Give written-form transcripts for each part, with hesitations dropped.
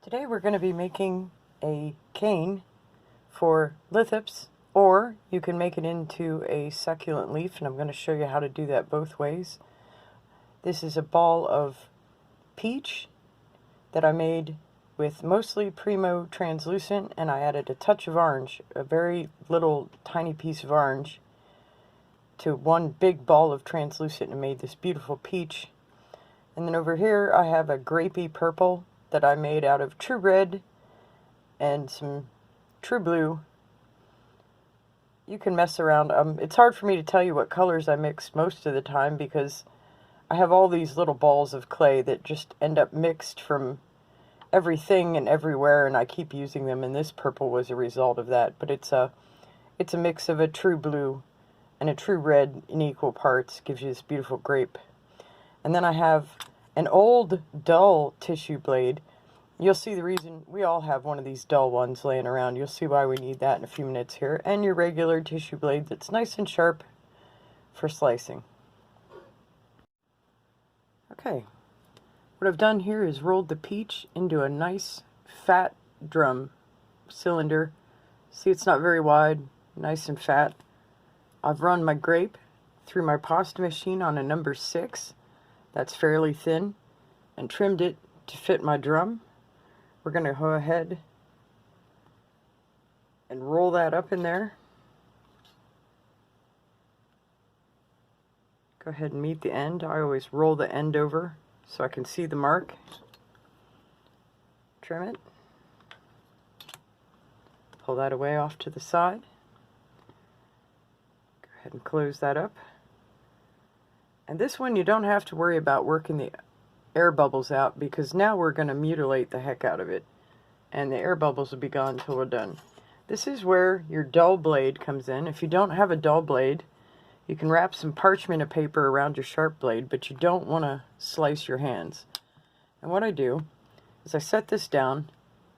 Today we're going to be making a cane for lithops, or you can make it into a succulent leaf, and I'm going to show you how to do that both ways. This is a ball of peach that I made with mostly Primo translucent, and I added a touch of orange, a very little tiny piece of orange, to one big ball of translucent, and made this beautiful peach. And then over here I have a grapey purple that I made out of true red and some true blue. You can mess around. It's hard for me to tell you what colors I mix most of the time because I have all these little balls of clay that just end up mixed from everything and everywhere, and I keep using them, and this purple was a result of that. But it's a mix of a true blue and a true red in equal parts. Gives you this beautiful grape. And then I have an old dull tissue blade. You'll see the reason. We all have one of these dull ones laying around. You'll see why we need that in a few minutes here. And your regular tissue blade that's nice and sharp for slicing. Okay, what I've done here is rolled the peach into a nice fat drum cylinder. See, it's not very wide, nice and fat. I've run my grape through my pasta machine on a number 6. That's fairly thin, and trimmed it to fit my drum. We're going to go ahead and roll that up in there. Go ahead and meet the end. I always roll the end over so I can see the mark. Trim it. Pull that away off to the side. Go ahead and close that up. And this one you don't have to worry about working the air bubbles out, because now we're going to mutilate the heck out of it. And the air bubbles will be gone until we're done. This is where your dull blade comes in. If you don't have a dull blade, you can wrap some parchment paper around your sharp blade, but you don't want to slice your hands. And what I do is I set this down.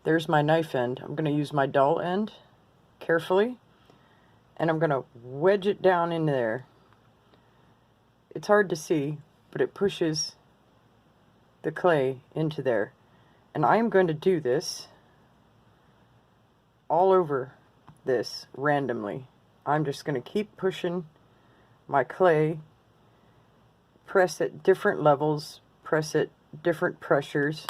There's my knife end. I'm going to use my dull end carefully, and I'm going to wedge it down in there. It's hard to see, but it pushes the clay into there. And I am going to do this all over this randomly. I'm just going to keep pushing my clay, press at different levels, press at different pressures.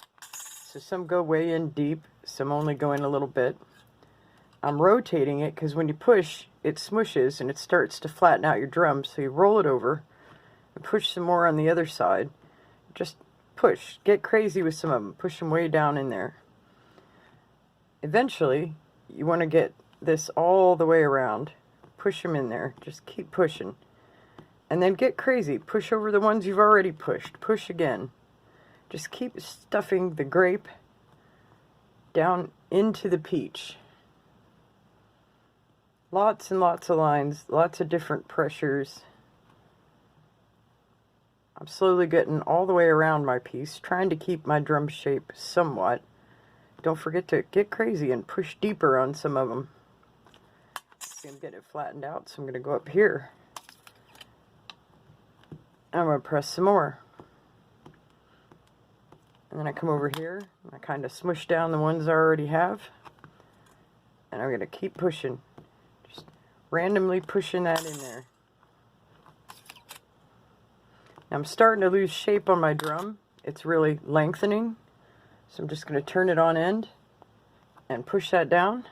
So some go way in deep, some only go in a little bit. I'm rotating it because when you push, it smushes and it starts to flatten out your drum. So you roll it over and push some more on the other side. Just push. Get crazy with some of them. Push them way down in there. Eventually, you want to get this all the way around. Push them in there. Just keep pushing. And then get crazy. Push over the ones you've already pushed. Push again. Just keep stuffing the grape down into the peach. Lots and lots of lines. Lots of different pressures. I'm slowly getting all the way around my piece, trying to keep my drum shape somewhat. Don't forget to get crazy and push deeper on some of them. See, I'm getting it flattened out, so I'm going to go up here. I'm going to press some more. And then I come over here, and I kind of smush down the ones I already have. And I'm going to keep pushing. Just randomly pushing that in there. Now I'm starting to lose shape on my drum. It's really lengthening. So I'm just going to turn it on end and push that down.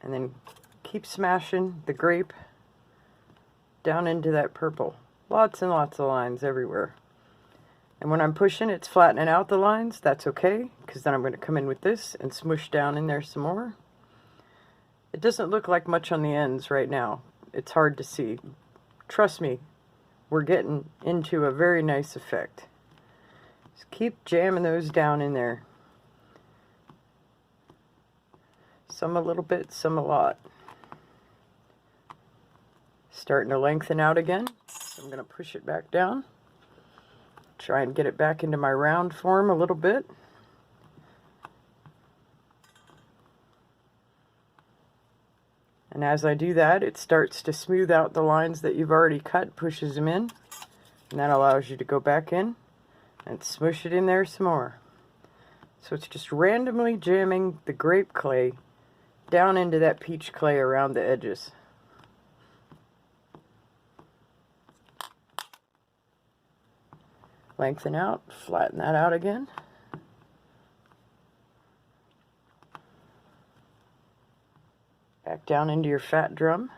And then keep smashing the grape down into that purple. Lots and lots of lines everywhere. And when I'm pushing, it's flattening out the lines. That's okay, because then I'm going to come in with this and smush down in there some more. It doesn't look like much on the ends right now. It's hard to see. Trust me, we're getting into a very nice effect. Just keep jamming those down in there. Some a little bit, some a lot. Starting to lengthen out again. So I'm going to push it back down. Try and get it back into my round form a little bit. And as I do that, it starts to smooth out the lines that you've already cut, pushes them in. And that allows you to go back in and smush it in there some more. So it's just randomly jamming the grape clay down into that peach clay around the edges. Lengthen out, flatten that out again. Back down into your fat drum.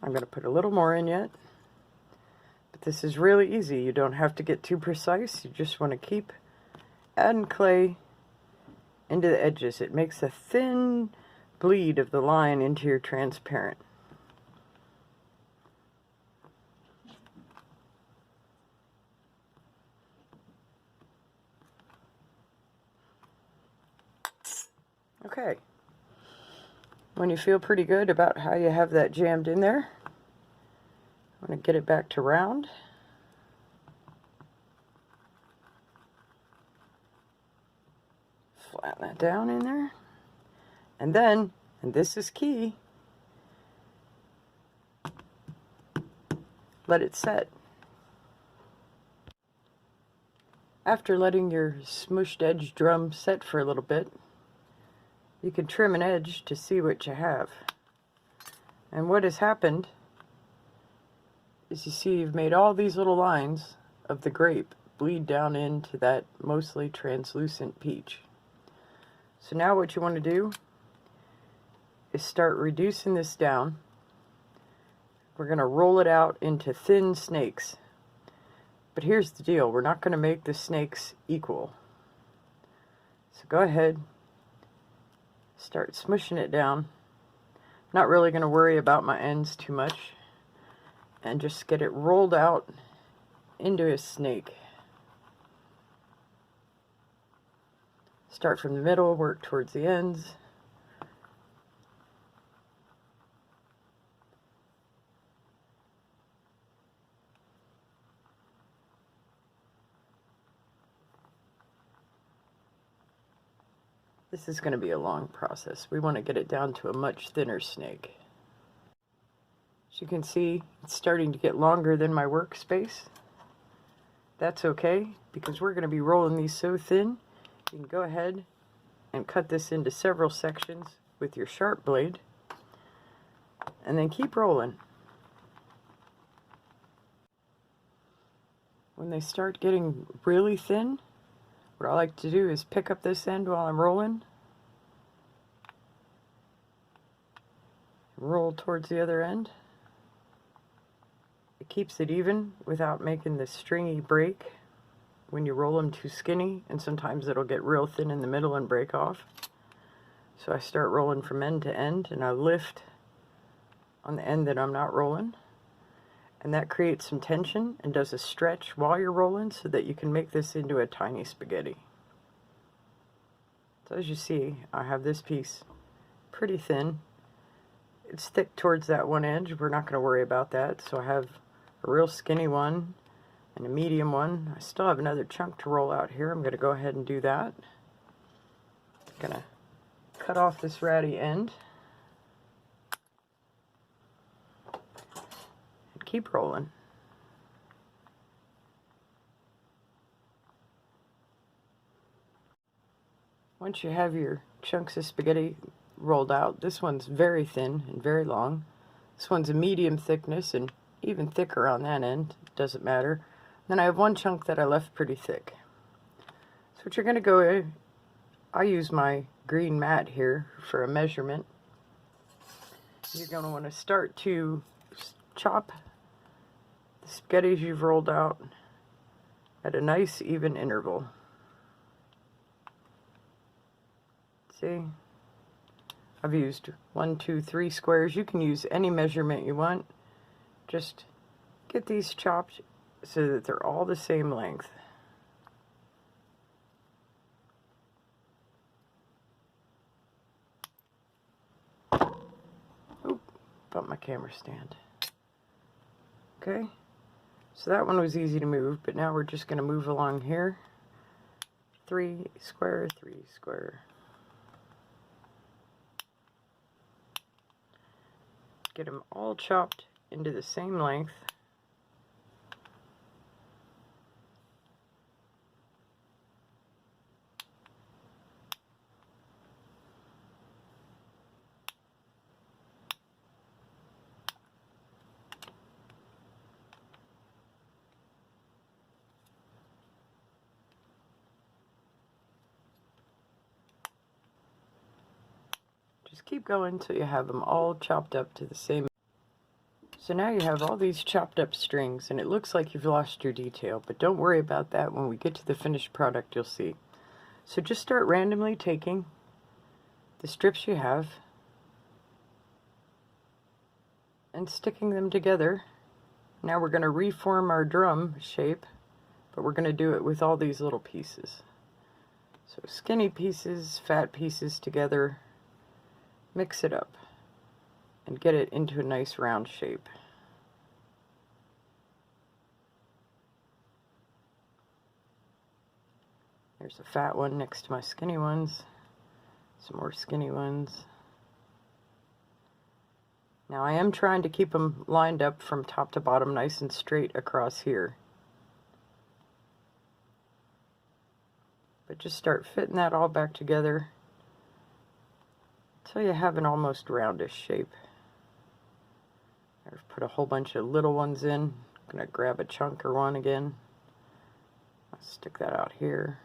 I'm going to put a little more in yet. But this is really easy. You don't have to get too precise. You just want to keep adding clay into the edges. It makes a thin bleed of the line into your transparent. Okay, when you feel pretty good about how you have that jammed in there, I'm going to get it back to round. Flatten that down in there. And then, and this is key, let it set. After letting your smooshed edge drum set for a little bit, you can trim an edge to see what you have. And what has happened is you see you've made all these little lines of the grape bleed down into that mostly translucent peach. So now what you want to do is start reducing this down. We're going to roll it out into thin snakes. But here's the deal, we're not going to make the snakes equal. So go ahead, start smushing it down. Not really going to worry about my ends too much. And just get it rolled out into a snake. Start from the middle, work towards the ends. This is going to be a long process. We want to get it down to a much thinner snake. As you can see, it's starting to get longer than my workspace. That's okay, because we're going to be rolling these so thin, you can go ahead and cut this into several sections with your sharp blade, and then keep rolling. When they start getting really thin, what I like to do is pick up this end while I'm rolling, roll towards the other end. It keeps it even without making this stringy break when you roll them too skinny, and sometimes it'll get real thin in the middle and break off. So I start rolling from end to end, and I lift on the end that I'm not rolling, and that creates some tension and does a stretch while you're rolling so that you can make this into a tiny spaghetti. So as you see, I have this piece pretty thin. It's thick towards that one edge. We're not going to worry about that. So I have a real skinny one and a medium one. I still have another chunk to roll out here. I'm going to go ahead and do that. I'm going to cut off this ratty end and keep rolling. Once you have your chunks of spaghetti rolled out, this one's very thin and very long. This one's a medium thickness and even thicker on that end. It doesn't matter. Then I have one chunk that I left pretty thick. So what you're going to go, I use my green mat here for a measurement. You're going to want to start to chop the spaghettis you've rolled out at a nice even interval. See? I've used 1, 2, 3 squares. You can use any measurement you want. Just get these chopped so that they're all the same length. Oop, bumped my camera stand. Okay, so that one was easy to move, but now we're just going to move along here. 3 square, 3 square. Get them all chopped into the same length. Just keep going until you have them all chopped up to the same. So now you have all these chopped up strings, and it looks like you've lost your detail, but don't worry about that. When we get to the finished product, you'll see. So just start randomly taking the strips you have and sticking them together. Now we're going to reform our drum shape, but we're going to do it with all these little pieces. So skinny pieces, fat pieces together, mix it up and get it into a nice round shape. There's a fat one next to my skinny ones, some more skinny ones. Now I am trying to keep them lined up from top to bottom, nice and straight across here. But just start fitting that all back together until you have an almost roundish shape. I've put a whole bunch of little ones in. I'm going to grab a chunk or one again. I'll stick that out here.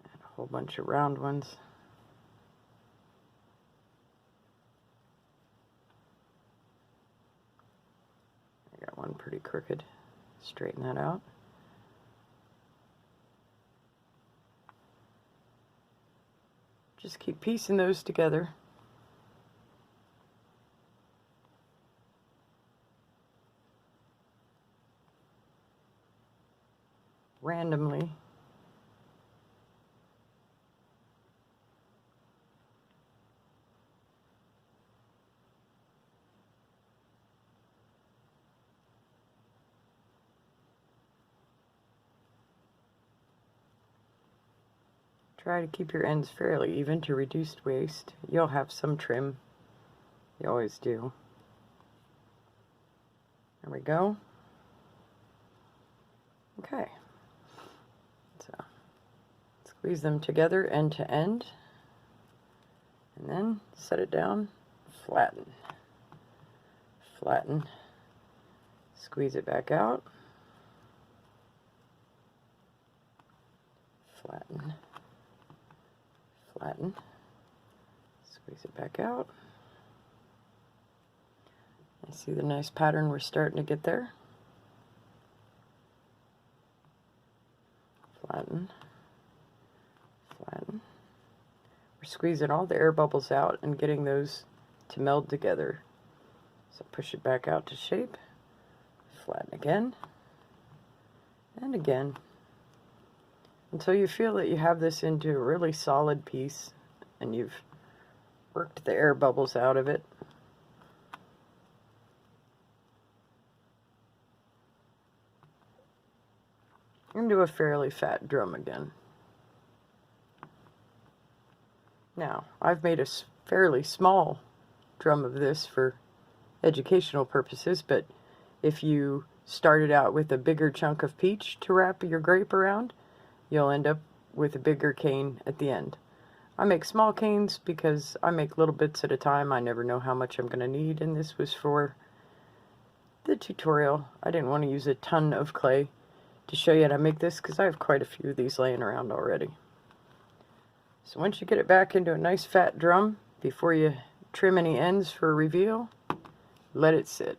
And a whole bunch of round ones. I got one pretty crooked. Straighten that out. Just keep piecing those together. Randomly. Try to keep your ends fairly even to reduce waste. You'll have some trim. You always do. There we go. Okay. So squeeze them together end to end. And then set it down, flatten. Flatten. Squeeze it back out. Flatten. Flatten. Squeeze it back out. You see the nice pattern we're starting to get there? Flatten. Flatten. We're squeezing all the air bubbles out and getting those to meld together. So push it back out to shape. Flatten again. And again. Until you feel that you have this into a really solid piece and you've worked the air bubbles out of it. Into a fairly fat drum again. Now, I've made a fairly small drum of this for educational purposes, but if you started out with a bigger chunk of peach to wrap your grape around, you'll end up with a bigger cane at the end. I make small canes because I make little bits at a time. I never know how much I'm going to need, and this was for the tutorial. I didn't want to use a ton of clay to show you how to make this because I have quite a few of these laying around already. So once you get it back into a nice fat drum, before you trim any ends for a reveal, let it sit.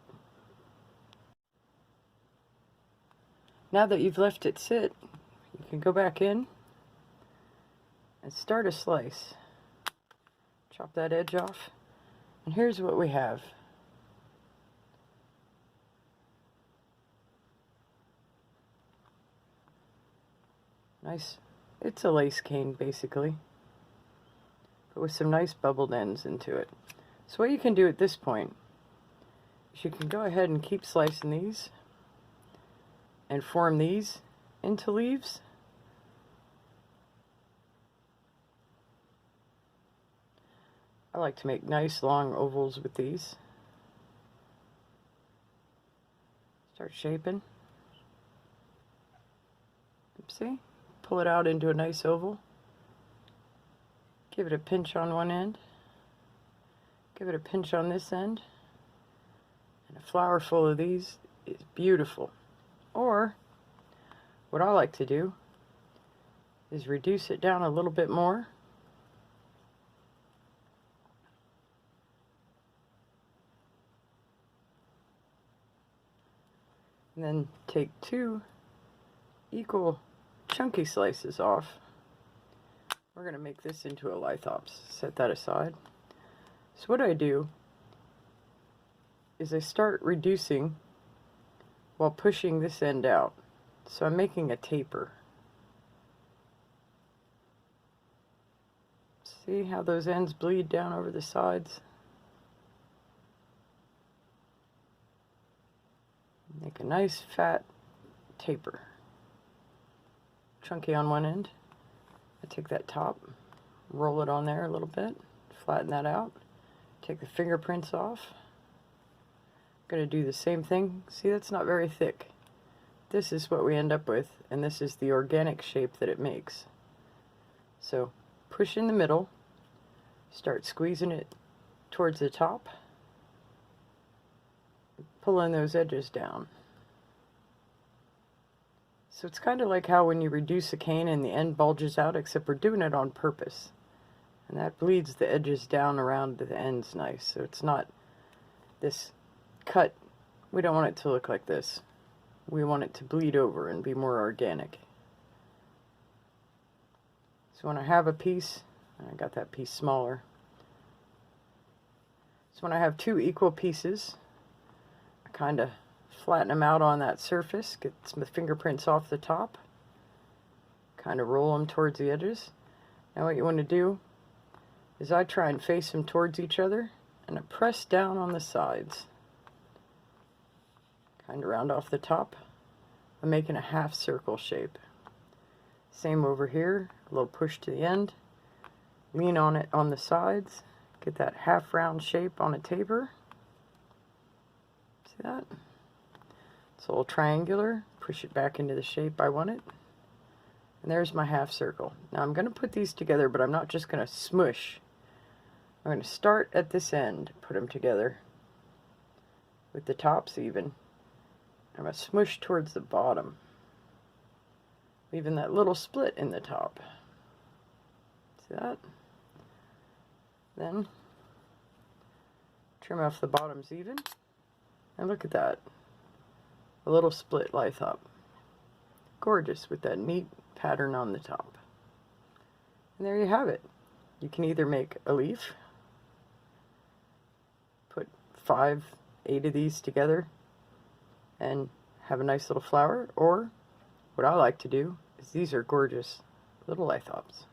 Now that you've left it sit, you can go back in and start a slice. Chop that edge off. And here's what we have. Nice. It's a lace cane basically, but with some nice bubbled ends into it. So what you can do at this point is you can go ahead and keep slicing these and form these into leaves. I like to make nice long ovals with these. Start shaping. See? Pull it out into a nice oval. Give it a pinch on one end. Give it a pinch on this end. And a flower full of these is beautiful. Or, what I like to do is reduce it down a little bit more. And then take 2 equal chunky slices off. We're going to make this into a lithops. Set that aside. So what I do is I start reducing while pushing this end out. So I'm making a taper. See how those ends bleed down over the sides? Make a nice fat taper. Chunky on one end. I take that top, roll it on there a little bit, flatten that out, take the fingerprints off. I'm going to do the same thing. See, that's not very thick. This is what we end up with, and this is the organic shape that it makes. So push in the middle, start squeezing it towards the top, pulling those edges down. So it's kind of like how when you reduce a cane and the end bulges out, except we're doing it on purpose. And that bleeds the edges down around the ends nice. So it's not this cut. We don't want it to look like this. We want it to bleed over and be more organic. So when I have a piece, and I got that piece smaller. So when I have 2 equal pieces, I kind of flatten them out on that surface, get some fingerprints off the top, kind of roll them towards the edges. Now what you want to do is I try and face them towards each other, and I press down on the sides. Kind of round off the top. I'm making a half circle shape. Same over here, a little push to the end, lean on it on the sides, get that half round shape on a taper. See that? It's a little triangular, push it back into the shape I want it. And there's my half circle. Now I'm going to put these together, but I'm not just going to smush. I'm going to start at this end, put them together with the tops even. I'm going to smush towards the bottom, leaving that little split in the top. See that? Then trim off the bottoms even. And look at that. A little split lithop. Gorgeous with that neat pattern on the top. And there you have it. You can either make a leaf, put 5, 8 of these together, and have a nice little flower, or what I like to do is these are gorgeous little lithops.